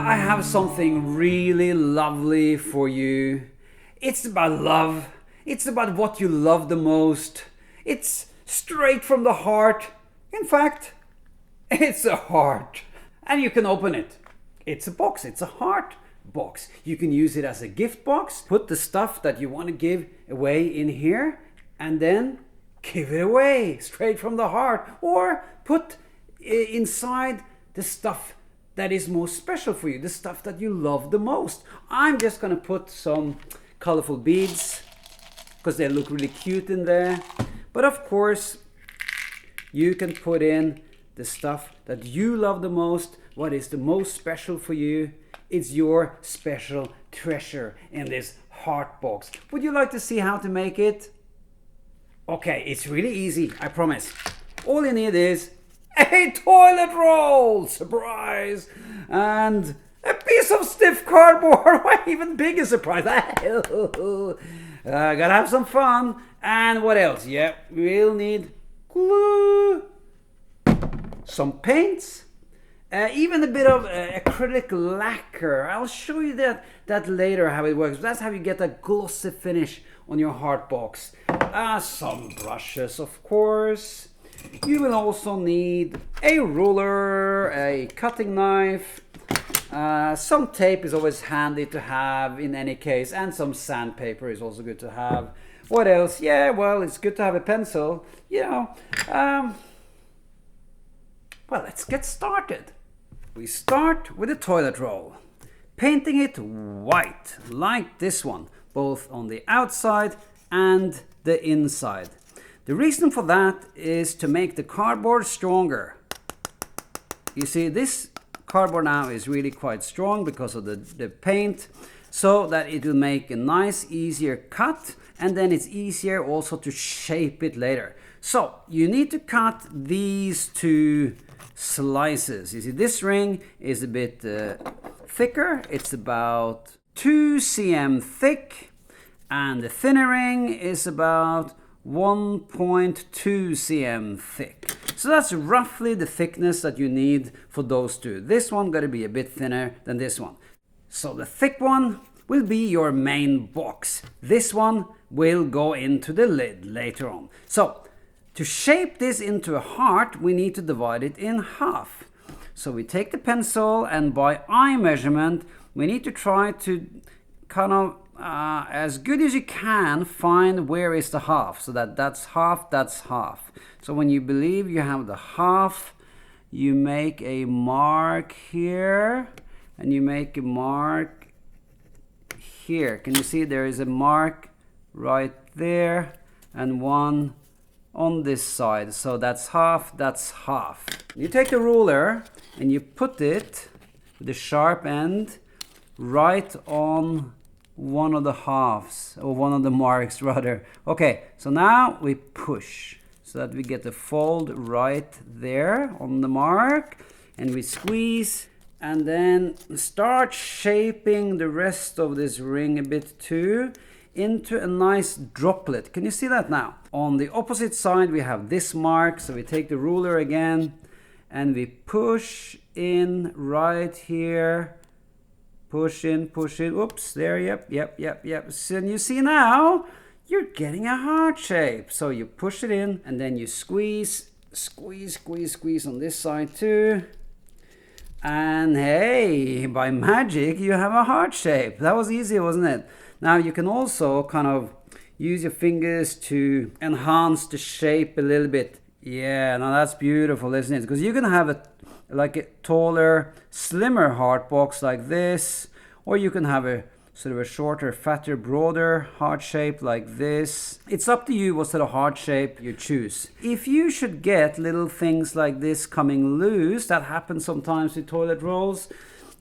I have something really lovely for you. It's about love. It's about what you love the most. It's straight from the heart. In fact, it's a heart. And you can open it. It's a box. It's a heart box. You can use it as a gift box. Put the stuff that you want to give away in here and then give it away straight from the heart. Or put inside the stuff that is most special for you, the stuff that you love the most. I'm just gonna put some colorful beads because they look really cute in there. But of course, you can put in the stuff that you love the most, what is the most special for you. It's your special treasure in this heart box. Would you like to see how to make it? Okay, it's really easy, I promise. All you need is a toilet roll, surprise, and a piece of stiff cardboard. Even bigger surprise. Gotta have some fun. And what else? Yeah, we'll need glue, some paints, even a bit of acrylic lacquer. I'll show you that later how it works. That's how you get a glossy finish on your heart box. Some brushes, of course. You will also need a ruler, a cutting knife, some tape is always handy to have in any case, and some sandpaper is also good to have. What else? Yeah, well, it's good to have a pencil, you know. Well, let's get started. We start with a toilet roll, painting it white, like this one, both on the outside and the inside. The reason for that is to make the cardboard stronger. You see, this cardboard now is really quite strong because of the paint, so that it will make a nice, easier cut, and then it's easier also to shape it later. So you need to cut these two slices. You see, this ring is a bit thicker. It's about 2 cm thick, and the thinner ring is about 1.2 cm thick. So that's roughly the thickness that you need for those two. This one got to be a bit thinner than this one. So the thick one will be your main box. This one will go into the lid later on. So to shape this into a heart, we need to divide it in half. So we take the pencil, and by eye measurement, we need to try to kind of as good as you can find where is the half, so that's half, that's half. So when you believe you have the half, you make a mark here, and you make a mark here. Can you see there is a mark right there and one on this side? So that's half, that's half. You take a ruler and you put it, the sharp end, right on one of the halves, or one of the marks rather. Okay, so now we push so that we get the fold right there on the mark, and we squeeze, and then start shaping the rest of this ring a bit too into a nice droplet. Can you see that now? On the opposite side we have this mark, so we take the ruler again and we push in right here. Push in, oops, there, yep. So you see now, you're getting a heart shape. So you push it in, and then you squeeze on this side too. And hey, by magic, you have a heart shape. That was easy, wasn't it? Now you can also kind of use your fingers to enhance the shape a little bit. Yeah, now that's beautiful, isn't it? Because you can have a taller, slimmer heart box like this, or you can have a sort of a shorter, fatter, broader heart shape like this. It's up to you what sort of heart shape you choose. If you should get little things like this coming loose, that happens sometimes with toilet rolls,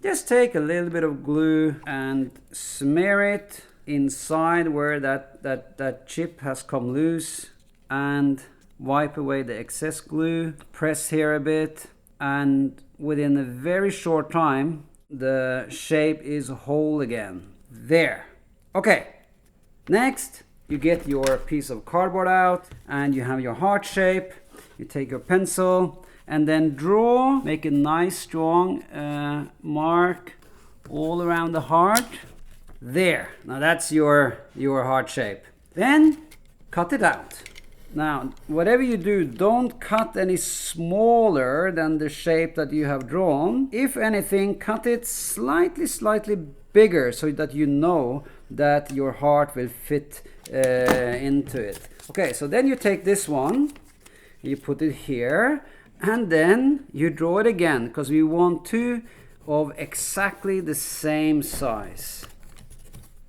just take a little bit of glue and smear it inside where that chip has come loose, and wipe away the excess glue. Press here a bit, and within a very short time the shape is whole again. There. Okay, next you get your piece of cardboard out and you have your heart shape. You take your pencil and then make a nice strong mark all around the heart. There, now that's your heart shape. Then cut it out. Now, whatever you do, don't cut any smaller than the shape that you have drawn. If anything, cut it slightly bigger so that you know that your heart will fit into it. Okay, so then you take this one, you put it here, and then you draw it again because we want two of exactly the same size.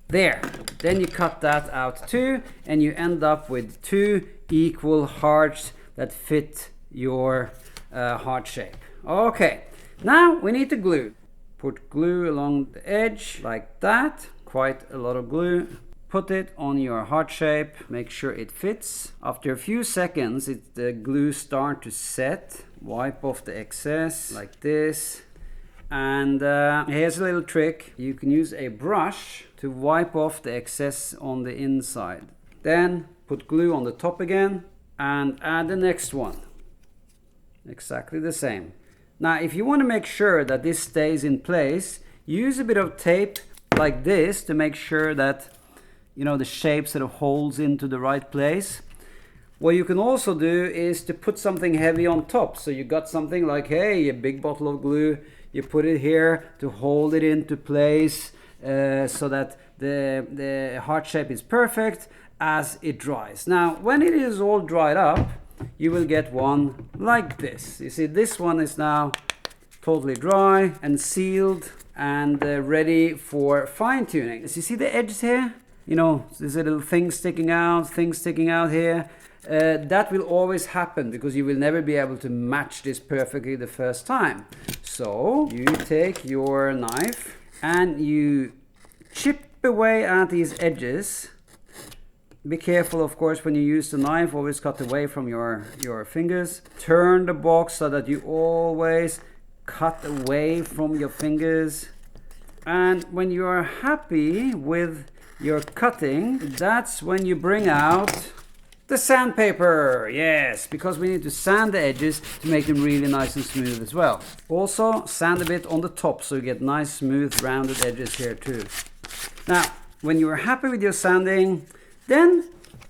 There, then you cut that out too, and you end up with two equal hearts that fit your heart shape. Okay, now we need to glue. Put glue along the edge like that, quite a lot of glue. Put it on your heart shape, make sure it fits. After a few seconds, the glue starts to set. Wipe off the excess like this. And here's a little trick. You can use a brush to wipe off the excess on the inside. Then put glue on the top again and add the next one. Exactly the same. Now, if you want to make sure that this stays in place, use a bit of tape like this to make sure that, you know, the shape sort of holds into the right place. What you can also do is to put something heavy on top. So you got something like, hey, a big bottle of glue. You put it here to hold it into place so that the heart shape is perfect as it dries. Now, when it is all dried up, you will get one like this. You see, this one is now totally dry and sealed and ready for fine tuning. So you see the edges here? You know, there's a little thing sticking out here. That will always happen because you will never be able to match this perfectly the first time. So you take your knife and you chip away at these edges. Be careful, of course, when you use the knife, always cut away from your fingers. Turn the box so that you always cut away from your fingers. And when you are happy with your cutting, that's when you bring out the sandpaper. Yes, because we need to sand the edges to make them really nice and smooth as well. Also, sand a bit on the top so you get nice, smooth, rounded edges here too. Now, when you are happy with your sanding, then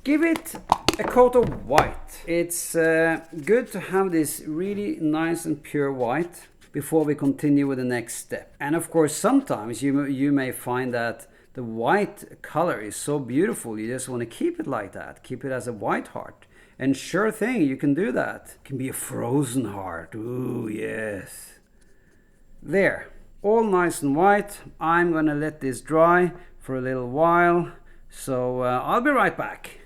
give it a coat of white. It's good to have this really nice and pure white before we continue with the next step. And of course, sometimes you may find that the white color is so beautiful, you just want to keep it like that. Keep it as a white heart. And sure thing, you can do that. It can be a frozen heart. Ooh, yes. There, all nice and white. I'm gonna let this dry for a little while. So I'll be right back.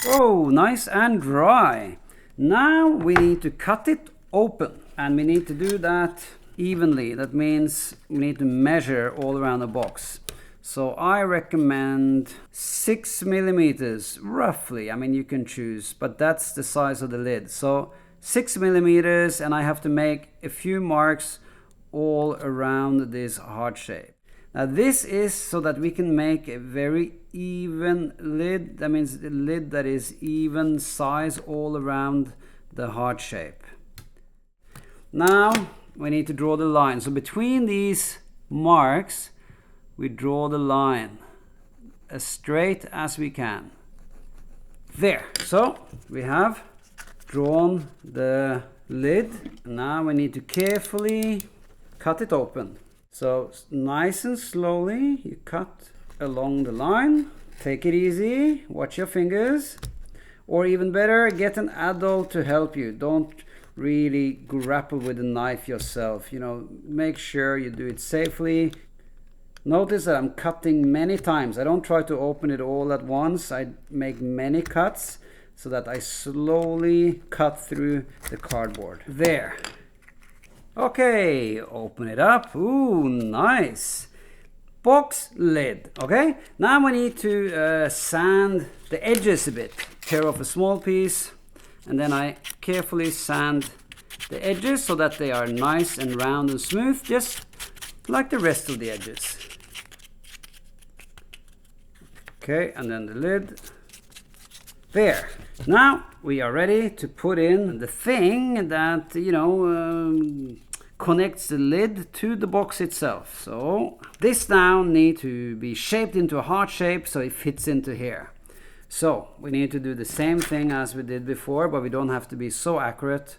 Oh, nice and dry. Now we need to cut it open. And we need to do that evenly. That means we need to measure all around the box. So I recommend 6 millimeters roughly. I mean, you can choose, but that's the size of the lid. So 6 millimeters, and I have to make a few marks all around this heart shape. Now this is so that we can make a very even lid. That means a lid that is even size all around the heart shape. Now we need to draw the line. So between these marks, we draw the line as straight as we can. There. So we have drawn the lid. Now we need to carefully cut it open. So nice and slowly you cut along the line. Take it easy. Watch your fingers. Or even better, get an adult to help you. Don't really grapple with the knife yourself. You know, make sure you do it safely. Notice that I'm cutting many times. I don't try to open it all at once. I make many cuts so that I slowly cut through the cardboard. There. Okay, open it up. Ooh, nice. Box lid. Okay, now we need to sand the edges a bit. Tear off a small piece, and then I carefully sand the edges so that they are nice and round and smooth, just like the rest of the edges. Okay, and then the lid. There. Now we are ready to put in the thing that, you know, connects the lid to the box itself. So this now needs to be shaped into a heart shape so it fits into here. So we need to do the same thing as we did before, but we don't have to be so accurate.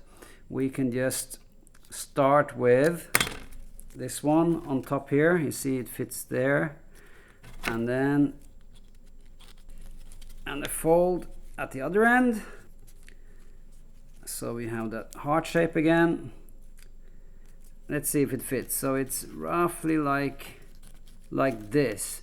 We can just start with this one on top here. You see it fits there, and then the fold at the other end. So we have that heart shape again. Let's see if it fits. So it's roughly like this.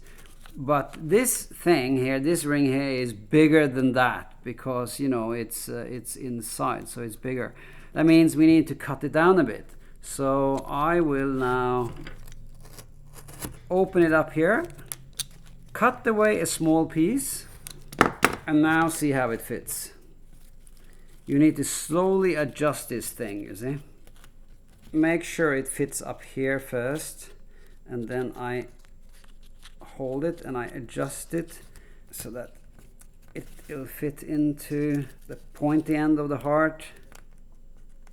But this thing here, this ring here, is bigger than that because, you know, it's inside, so it's bigger. That means we need to cut it down a bit. So I will now open it up here, cut away a small piece, and now see how it fits. You need to slowly adjust this thing, you see. Make sure it fits up here first, and then I hold it and I adjust it so that it'll fit into the pointy end of the heart.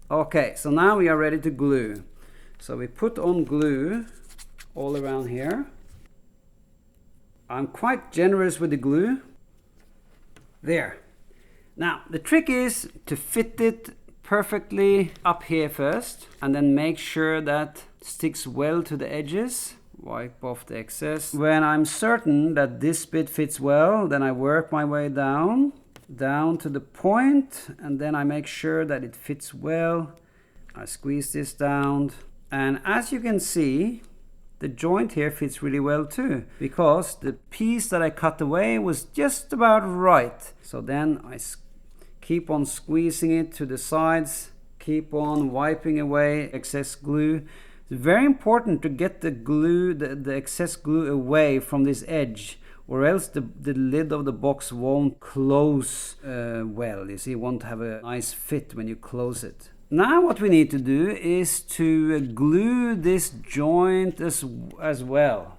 Okay, so now we are ready to glue. So we put on glue all around here. I'm quite generous with the glue. There. Now the trick is to fit it perfectly up here first, and then make sure that it sticks well to the edges. Wipe off the excess. When I'm certain that this bit fits well, then I work my way down to the point, and then I make sure that it fits well. I squeeze this down, and as you can see, the joint here fits really well too, because the piece that I cut away was just about right. So then I keep on squeezing it to the sides, keep on wiping away excess glue. It's very important to get the glue, the excess glue away from this edge, or else the lid of the box won't close well. You see, it won't have a nice fit when you close it. Now what we need to do is to glue this joint as well.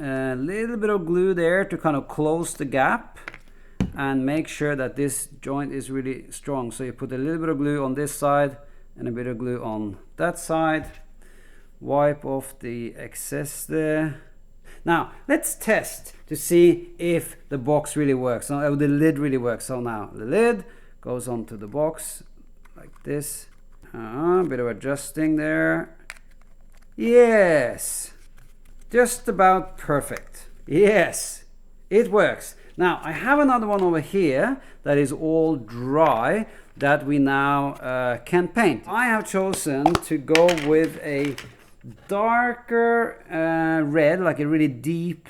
A little bit of glue there to kind of close the gap and make sure that this joint is really strong. So you put a little bit of glue on this side and a bit of glue on that side. Wipe off the excess there. Now let's test to see if the box really works, or the lid really works. So now the lid goes onto the box like this. A bit of adjusting there. Yes, just about perfect. Yes, it works. Now I have another one over here that is all dry that we now can paint. I have chosen to go with a darker red, like a really deep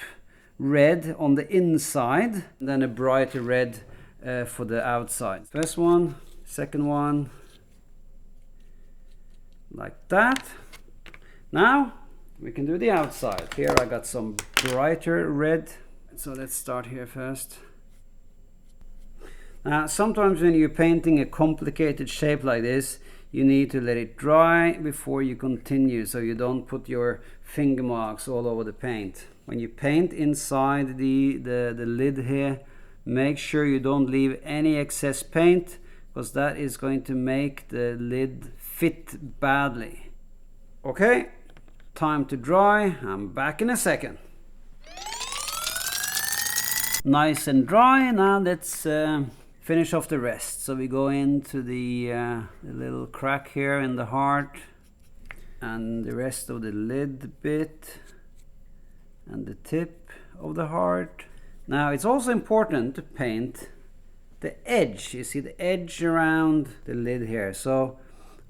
red on the inside, then a brighter red for the outside. First one, second one, like that. Now we can do the outside. Here I got some brighter red, so let's start here first. Now sometimes when you're painting a complicated shape like this, you need to let it dry before you continue, so you don't put your finger marks all over the paint. When you paint inside the lid here, make sure you don't leave any excess paint, because that is going to make the lid fit badly. Okay, time to dry. I'm back in a second. Nice and dry. Now let's finish off the rest. So we go into the little crack here in the heart, and the rest of the lid bit, and the tip of the heart. Now it's also important to paint the edge. You see the edge around the lid here. So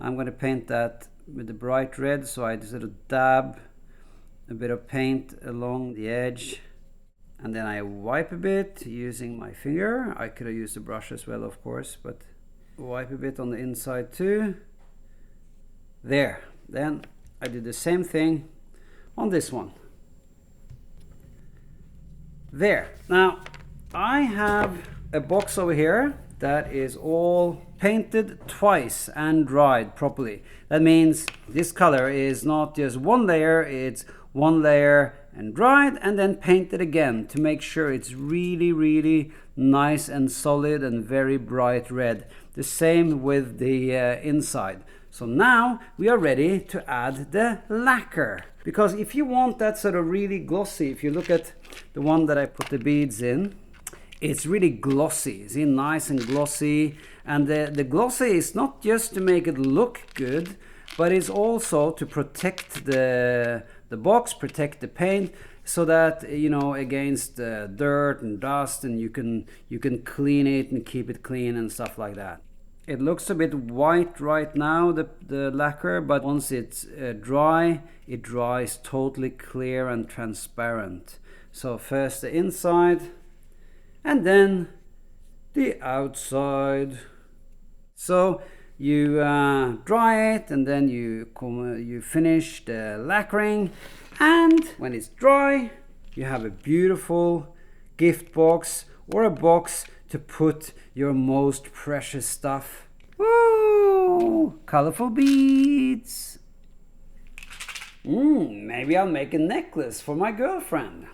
I'm going to paint that with the bright red. So I just sort of dab a bit of paint along the edge, and then I wipe a bit using my finger. I could have used a brush as well, of course, but wipe a bit on the inside too. There. Then I do the same thing on this one. There. Now I have a box over here that is all painted twice and dried properly. That means this color is not just one layer, it's one layer and dried and then painted again to make sure it's really nice and solid and very bright red. The same with the inside. So now we are ready to add the lacquer. Because if you want that sort of really glossy, if you look at the one that I put the beads in, it's really glossy. See, nice and glossy. And the glossy is not just to make it look good, but it's also to protect the box, protect the paint, so that, you know, against dirt and dust, and you can clean it and keep it clean and stuff like that. It looks a bit white right now, the lacquer, but once it's dry, it dries totally clear and transparent. So first the inside and then the outside. So you dry it, and then you finish the lacquering, and when it's dry you have a beautiful gift box or a box to put your most precious stuff. Woo! Colorful beads. Maybe I'll make a necklace for my girlfriend.